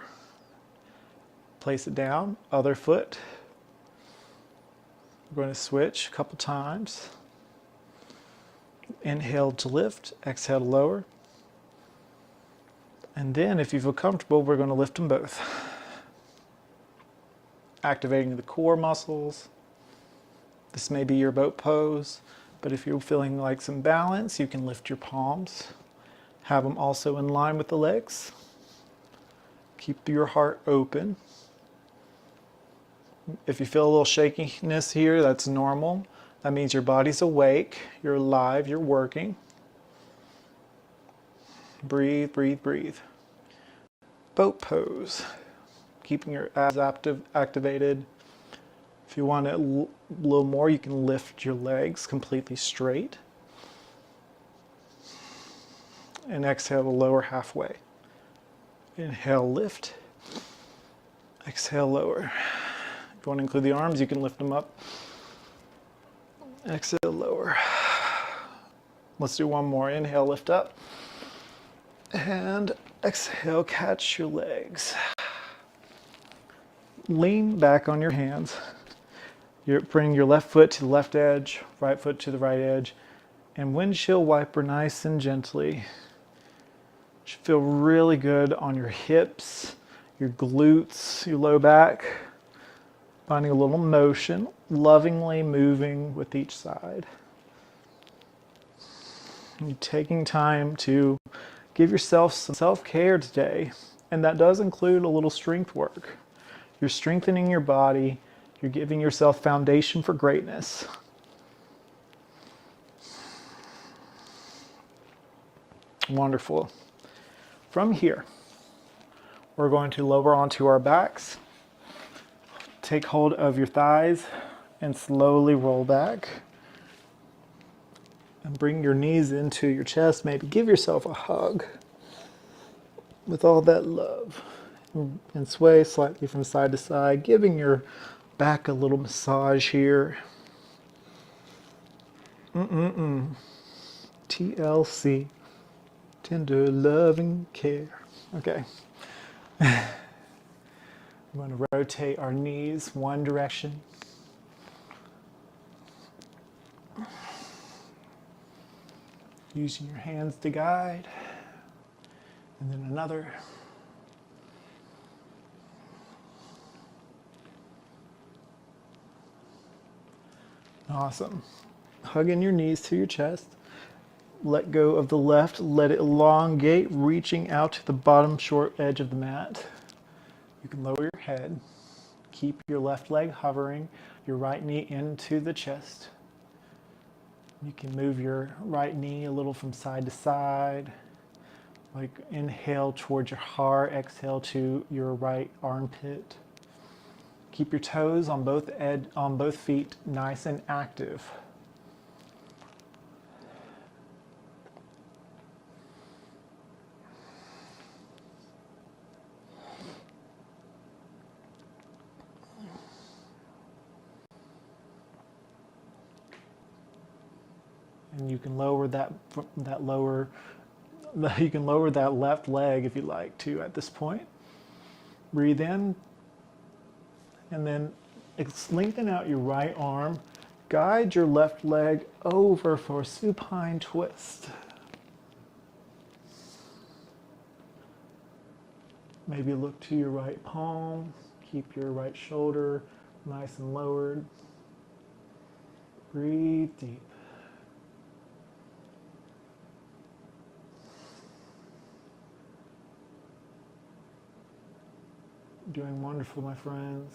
Place it down, other foot. We're going to switch a couple times. Inhale to lift, exhale to lower. And then if you feel comfortable, we're going to lift them both. Activating the core muscles. This may be your boat pose, but if you're feeling like some balance, you can lift your palms. Have them also in line with the legs. Keep your heart open. If you feel a little shakiness here, that's normal. That means your body's awake, you're alive, you're working. Breathe, breathe, breathe. Boat pose. Keeping your abs activated. If you want it a little more, you can lift your legs completely straight. And exhale to lower halfway. Inhale, lift. Exhale, lower. If you want to include the arms, you can lift them up. Exhale, lower. Let's do one more. Inhale, lift up. And exhale, catch your legs. Lean back on your hands. Bring your left foot to the left edge, right foot to the right edge, and windshield wiper nice and gently. Should feel really good on your hips, your glutes, your low back. Finding a little motion, lovingly moving with each side. You're taking time to give yourself some self-care today, and that does include a little strength work. You're strengthening your body, you're giving yourself foundation for greatness. Wonderful. From here, we're going to lower onto our backs. Take hold of your thighs and slowly roll back. And bring your knees into your chest. Maybe give yourself a hug with all that love. And sway slightly from side to side, giving your back a little massage here. TLC, tender loving care. Okay. I'm going to rotate our knees one direction. Using your hands to guide. And then another. Awesome. Hugging your knees to your chest. Let go of the left. Let it elongate, reaching out to the bottom short edge of the mat. You can lower your head. Keep your left leg hovering, your right knee into the chest. You can move your right knee a little from side to side. Like inhale towards your heart, exhale to your right armpit. Keep your toes on both feet nice and active. And you can lower that left leg if you like to at this point. Breathe in. And then lengthen out your right arm. Guide your left leg over for a supine twist. Maybe look to your right palm. Keep your right shoulder nice and lowered. Breathe deep. Doing wonderful, my friends.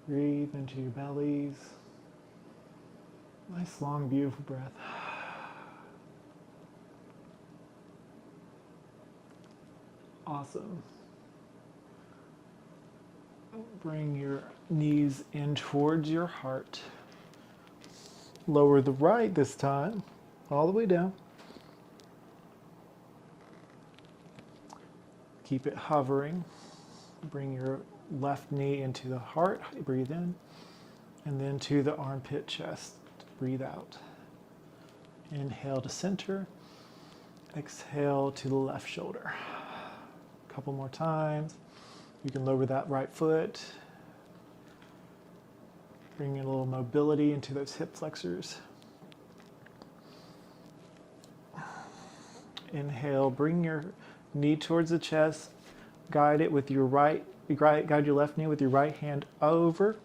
Breathe into your bellies. Nice, long, beautiful breath. Awesome. Bring your knees in towards your heart. Lower the right this time, all the way down. Keep it hovering. Bring your left knee into the heart. Breathe in. And then to the armpit chest. Breathe out. Inhale to center. Exhale to the left shoulder. A couple more times. You can lower that right foot. Bring in a little mobility into those hip flexors. Inhale, bring your knee towards the chest. Guide it with your guide your left knee with your right hand over.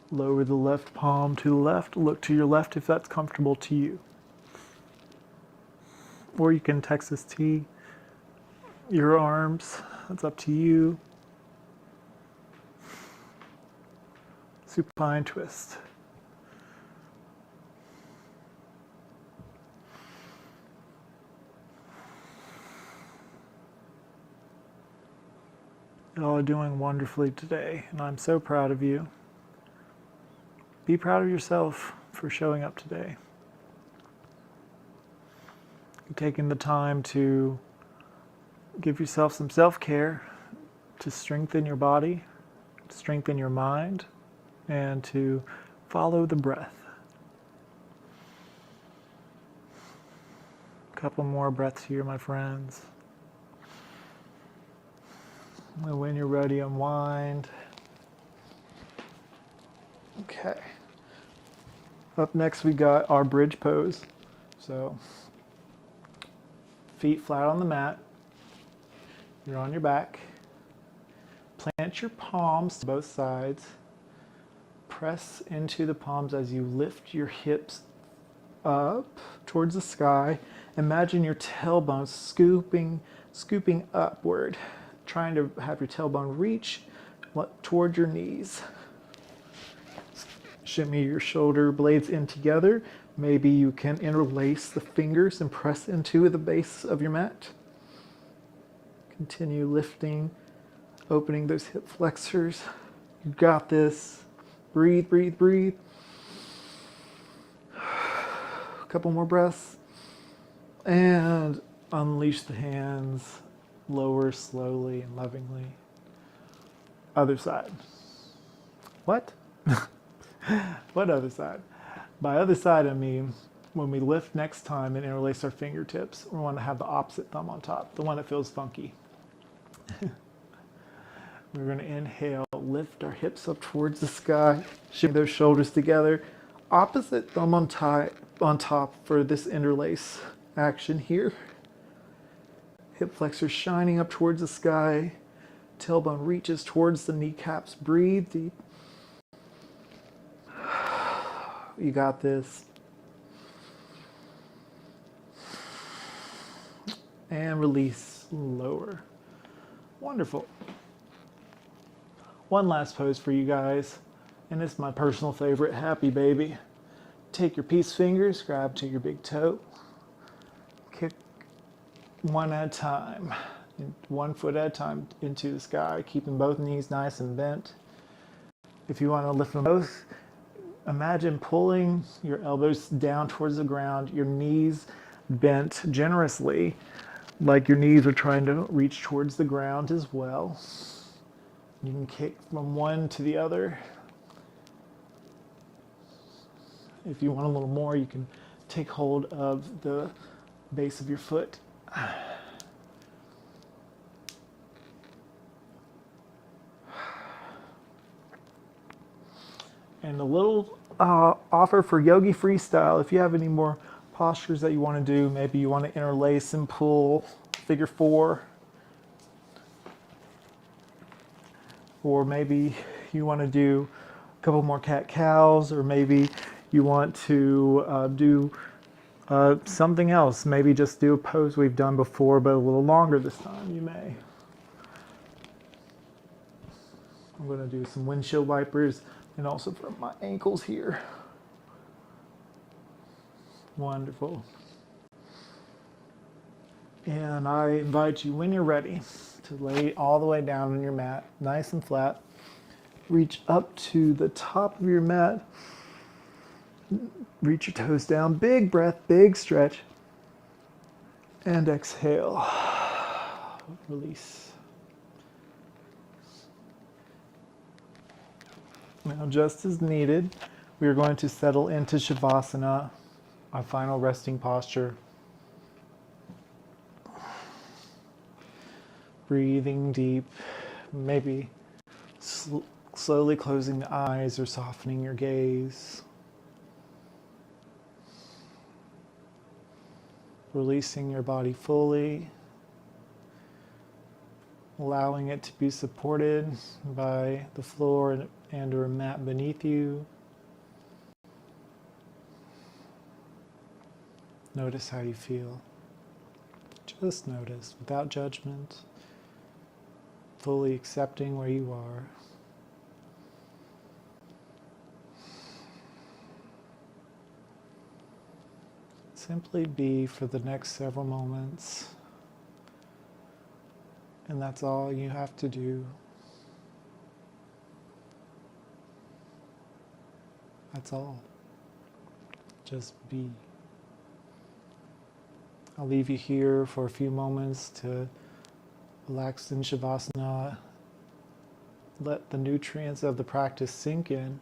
Lower the left palm to the left. Look to your left if that's comfortable to you. or you can Texas T your arms. That's up to you. Supine twist. You all are doing wonderfully today, and I'm so proud of you. Be proud of yourself for showing up today. Taking the time to give yourself some self-care to strengthen your body, strengthen your mind, and to follow the breath. A couple more breaths here, my friends. And when you're ready, unwind. Okay. Up next, we got our bridge pose. So, feet flat on the mat. You're on your back. Plant your palms to both sides. Press into the palms as you lift your hips up towards the sky. Imagine your tailbone scooping upward, trying to have your tailbone reach toward your knees. Shimmy your shoulder blades in together. Maybe you can interlace the fingers and press into the base of your mat. Continue lifting, opening those hip flexors. You got this. Breathe, breathe, breathe. A couple more breaths. And unleash the hands. Lower slowly and lovingly. Other side. What? What other side? By other side, I mean when we lift next time and interlace our fingertips, we want to have the opposite thumb on top, the one that feels funky. We're going to inhale, lift our hips up towards the sky, shimmy those shoulders together. Opposite thumb on top for this interlace action here. Hip flexors shining up towards the sky. Tailbone reaches towards the kneecaps. Breathe deep. You got this. And release, lower. Wonderful. One last pose for you guys, and it's my personal favorite, happy baby. Take your peace fingers, grab to your big toe, kick one at a time, 1 foot at a time into the sky, keeping both knees nice and bent. If you want to lift them both, imagine pulling your elbows down towards the ground, your knees bent generously, like your knees are trying to reach towards the ground as well. You can kick from one to the other. If you want a little more, you can take hold of the base of your foot. And a little offer for Yogi Freestyle. If you have any more postures that you want to do, maybe you want to interlace and pull figure 4. Or maybe you want to do a couple more cat-cows, or maybe you want to do something else. Maybe just do a pose we've done before, but a little longer this time, you may. I'm going to do some windshield wipers and also for my ankles here. Wonderful. And I invite you, when you're ready, to lay all the way down on your mat, nice and flat. Reach up to the top of your mat. Reach your toes down. Big breath, big stretch. And exhale. Release. Now, just as needed, we are going to settle into Shavasana, our final resting posture. Breathing deep, maybe slowly closing the eyes or softening your gaze. Releasing your body fully, allowing it to be supported by the floor and or mat beneath you. Notice how you feel. Just notice without judgment, fully accepting where you are. Simply be for the next several moments, and that's all you have to do. That's all. Just be. I'll leave you here for a few moments to relax in Shavasana. Let the nutrients of the practice sink in.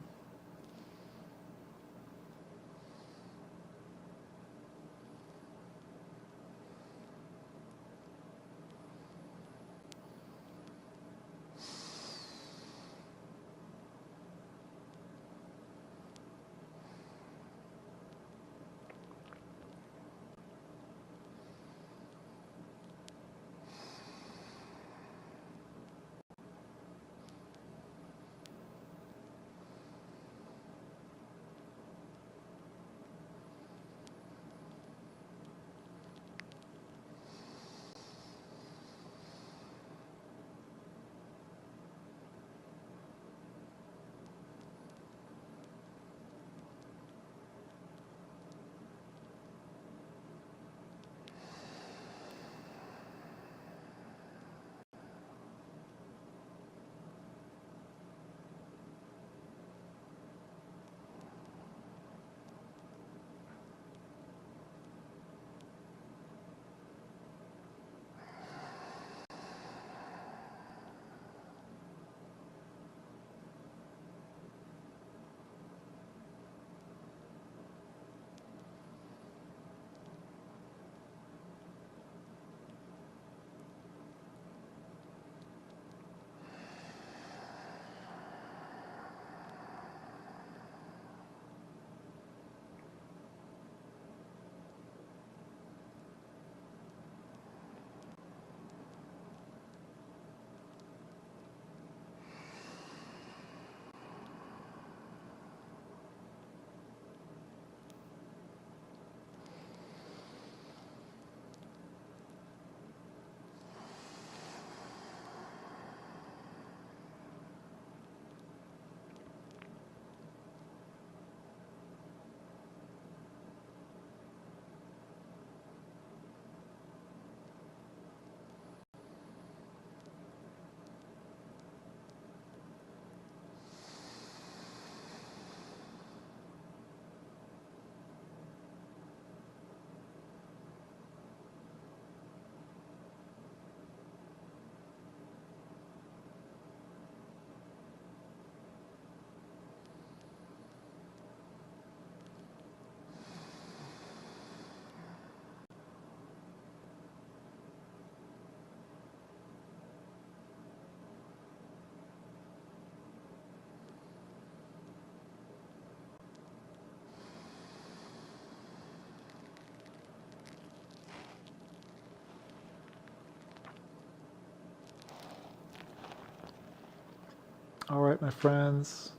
All right, my friends,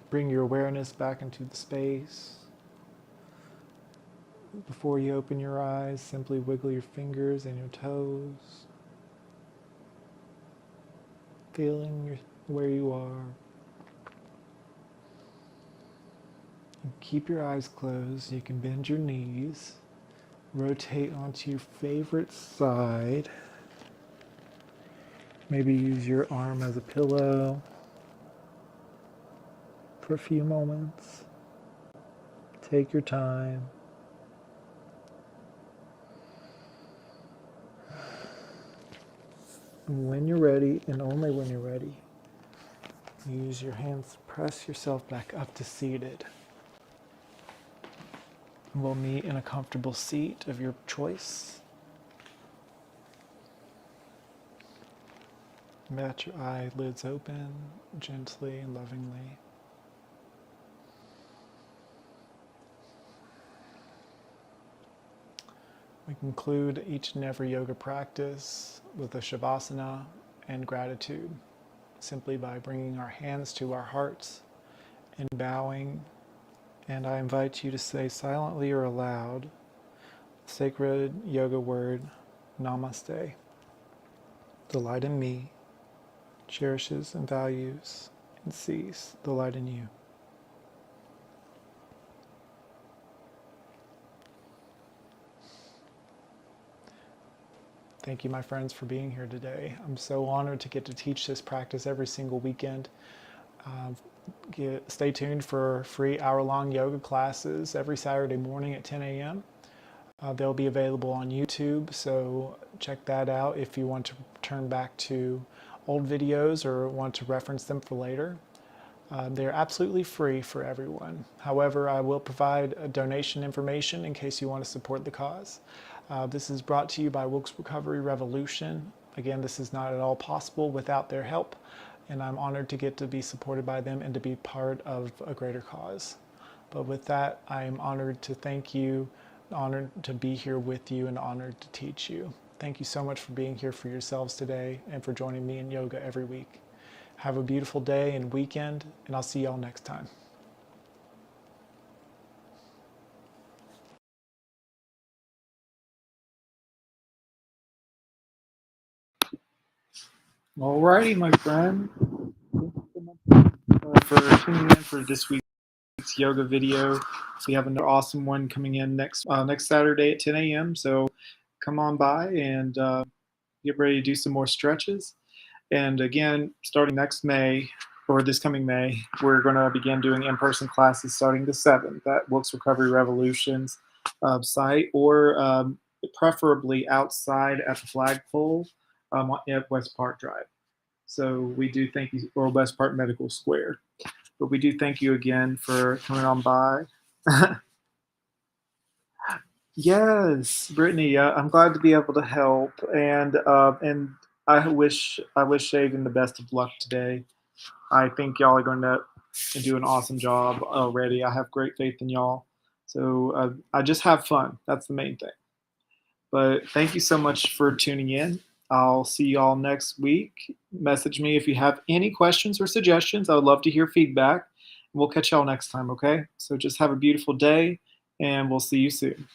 bring your awareness back into the space. Before you open your eyes, simply wiggle your fingers and your toes, feeling where you are. And keep your eyes closed. You can bend your knees, rotate onto your favorite side. Maybe use your arm as a pillow for a few moments. Take your time. When you're ready, and only when you're ready, use your hands to press yourself back up to seated. We'll meet in a comfortable seat of your choice. Let your eyelids open gently and lovingly. We conclude each and every yoga practice with a shavasana and gratitude, simply by bringing our hands to our hearts and bowing. And I invite you to say silently or aloud, Sacred yoga word, namaste. The light in me cherishes and values and sees the light in you. Thank you, my friends, for being here today. I'm so honored to get to teach this practice every single weekend. Stay tuned for free hour-long yoga classes every Saturday morning at 10 a.m. They'll be available on YouTube, so check that out if you want to turn back to old videos or want to reference them for later. They're absolutely free for everyone. However, I will provide a donation information in case you want to support the cause. This is brought to you by Wilkes Recovery Revolution. Again, this is not at all possible without their help, and I'm honored to get to be supported by them and to be part of a greater cause. But with that, I am honored to thank you, honored to be here with you, and honored to teach you. Thank you so much for being here for yourselves today and for joining me in yoga every week. Have a beautiful day and weekend, and I'll see y'all next time. Alrighty, my friend. Thank you so much for tuning in for this week's yoga video. We have another awesome one coming in next Saturday at 10 a.m. So come on by and get ready to do some more stretches. And again, starting next May, or this coming May, we're going to begin doing in-person classes starting the 7th at Wilkes Recovery Revolution's site, or preferably outside at the flagpole at West Park Drive. So we do thank you, or West Park Medical Square. But we do thank you again for coming on by. Yes, Brittany, I'm glad to be able to help, and I wish Shaven the best of luck today. I think y'all are going to do an awesome job already. I have great faith in y'all. So I just have fun. That's the main thing. But thank you so much for tuning in. I'll see y'all next week. Message me if you have any questions or suggestions. I would love to hear feedback. We'll catch y'all next time, okay? So just have a beautiful day, and we'll see you soon.